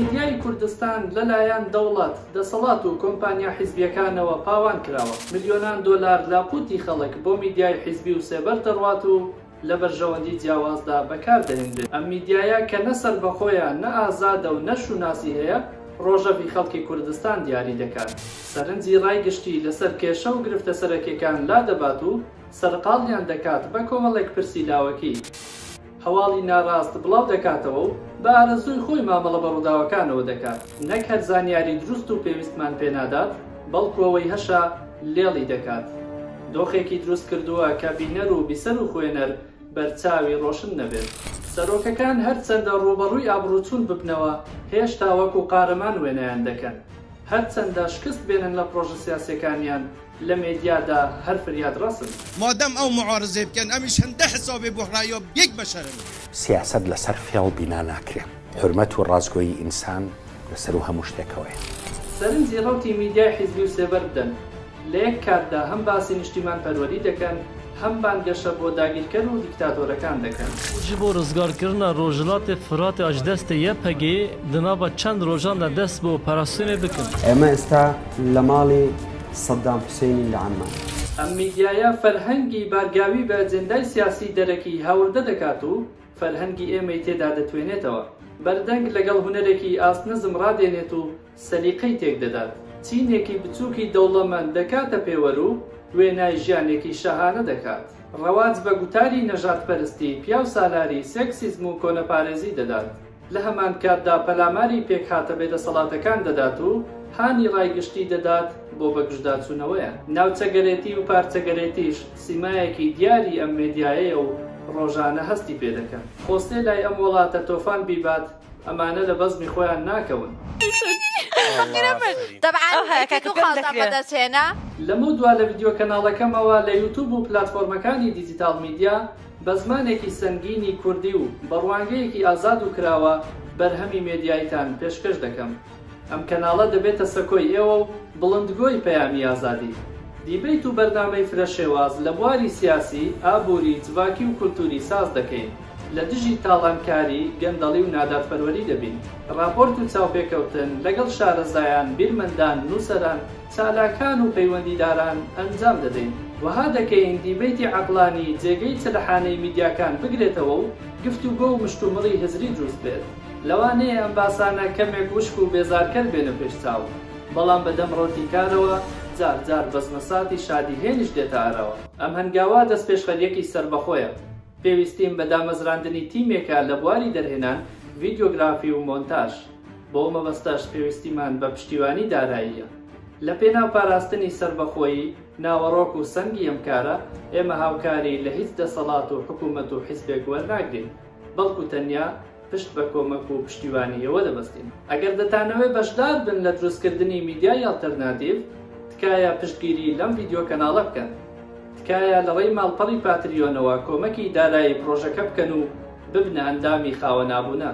میدیای کوردستان لەلایەن دەوڵەت دەسەڵات و کۆمپانیا حیزبیەکانەوە پاوان کراوە. ملیۆنان دۆلار لاپوتی خەڵک بۆ میدیای حیزبی و سێبەر دەڕوات و لە بەرژەوەندی جیاوازدا بەکاردەهێنرێت. ئەم میدیایە کە نەسەر بەخۆیان نە ئازادە و نەشوناسی هەیە ڕۆژەوی خەڵکی کوردستان دیاری دەکات. سەرنجی ڕایگشتی لەسەر کێشە و گرفتە سەرەکیەکان لا دەبات و سەرقاڵیان دەکات بە کۆمەڵێک پرسی لاوەکی. هەواڵی ناڕاست بڵاو دەکاتەوە و بە ئارەزووی خۆی مامەڵە بەڕووداوەکانەوە دەکات. نەک هەر زانیاری دروست و پێویستمان پێنادات، بەڵکوەوەی هەشە لێڵی دەکات. دۆخێکی دروست کردووە کە بینەر و بیسەر و خوێنەر بەرچاوی ڕۆشن نەبێت. سەرۆکەکان هەرچەندە ڕوبەڕووی ئابروچوون ببنەوە هێشتا وەکو قارەمان وێنەیان دەکەن. هەرچەندە شکست بێنن لە پرۆژە سیاسیەکانیان لە مێدیادا هەر فریاد ڕەسن. مادەم ئەو معارزێ بکەن ئەمیش هەندە حسابێ بۆ ڕایۆ یەک بەشەرن. سیاست لەسەر فێڵ بینا ناکرێت. حرمەت و ڕازگۆیی ئینسان لەسەر و هەموو شتێکەوەیە. سەرنجی ڕەوتی میدیای حیزبی و سێبەر بدەن. لە یەک کاتدا هەم باسی نیشتیمان پەروەری دەکەن، هەم بانگەشە بۆ داگیرکەر و دیکتاتۆرەکان دەکەن. ji bo rizgarkirina rojhilatê Firatê aj destê YPG di nava çend rojan de dest bi operasyonê bikin. ئێمە ئێستا لە ماڵی سەدام حوسێنی لە عەمان. ئەم میدیایە فەرهەنگی بارگاوی بە ئەجێندای سیاسی دەرەکی هاوردە دەکات و فەرهەنگی ئێمەی تێدا دەتوێنێتەوە. بەردەنگ لەگەڵ هونەرێکی ئاسنزم ڕادێنێت و سەلیقەی تێک دەدات. چینێکی بچووکی دەوڵەمەند دەکاتە پێوەر و وێنای ژیانێکی شەهانە دەکات. ڕەواج بە گوتاری نەژادپەرستی، پیا و سالاری، سێکسیزم و کۆنەپارێزی دەدات. لە هەمان کاتدا پەلاماری پێکهاتە بێدەسەڵاتەکان دەدات و هانی ڕایگشتی دەدات بۆ بەگژداچوونەوەیان. ناوچەگەرێتی و پارچەگەرێتیش سیمایەکی دیاری ئەم مێدیایەیە و ڕۆژانە هەستی پێ دەکەن. خۆستێ لای ئەم وڵاتە تۆفان بیبات، ئەمانە لە بەزمی خۆیان ناکەون. لەمە دوا لە ڤیدیۆ کەناڵەکەمەوە لە یوتیوب و پلاتفۆرمەکانی دیجیتال میدیا بە زمانێکی سەنگینی کوردی و بەڕوانگەیەکی ئازاد و کراوە بەرهەمی مێدیایتان پێشکەش دەکەم. ئەم کەناڵە دەبێتە سەکۆی ئێوە و بڵندگۆی پەیامی ئازادی. دیبیت و بەرنامەی فرەشێواز لە بواری سیاسی، ئابووری، جڤاکی و کولتوری ساز دەکەین. لە دژی تاڵانکاری، گەندەڵی و نادادپەروەری دەبین. راپۆرت و چاوپێکەوتن لەگەڵ شارەزایان، بیرمەندان، نووسەران، چالاکان و پەیوەندیداران ئەنجام دەدەین. وەها دەکەین دیبیتی عەقلانی جێگەی چەلەحانەی میدیاکان بگرێتەوە و گفتوگۆ و مشتومڕی هزری دروست بێت. لەوانەیە ئەم باسانە کەمێک وشک و بێزارکەر بێنە پێش چاو، بەڵام بەدەم ڕۆتی کارەوە جار جار بەزمەساتی شادی هێنش دێتە ئارەوە. ئەم هەنگاوە دەست پێشخەریەکی سەربەخۆیە. پێویستیم بە دامەزراندنی تیمێکە لە بواری دەرهێنان ڤیدیۆگرافی و مۆنتاژ. بۆ مەبەستەش پێویستیمان بە پشتیوانی داراییە. لە پێناو پاراستنی سەربەخۆیی، ناوەڕۆک و سەنگی ئەم کارە ئێمە هاوکاری لە هیچ دەسەڵات و حکوومەت و حیزبێک وەرناگرین، بەڵکو تەنیا پشت بە کۆمەک و پشتیوانیەوە دەبەستین. ئەگەر دەتانەوێت بەشدار بن لە دروستکردنی میدیای ئالتەرناتیڤ، تکایە پشتگیری لەم ڤیدیۆ کەناڵە بکەن. تکایە لە ڕێی ماڵپەڕی پاتریۆنەوە کۆمەکی دارایی پرۆژەکە بکەن و ببنە ئەندامی خاوەنابوونە.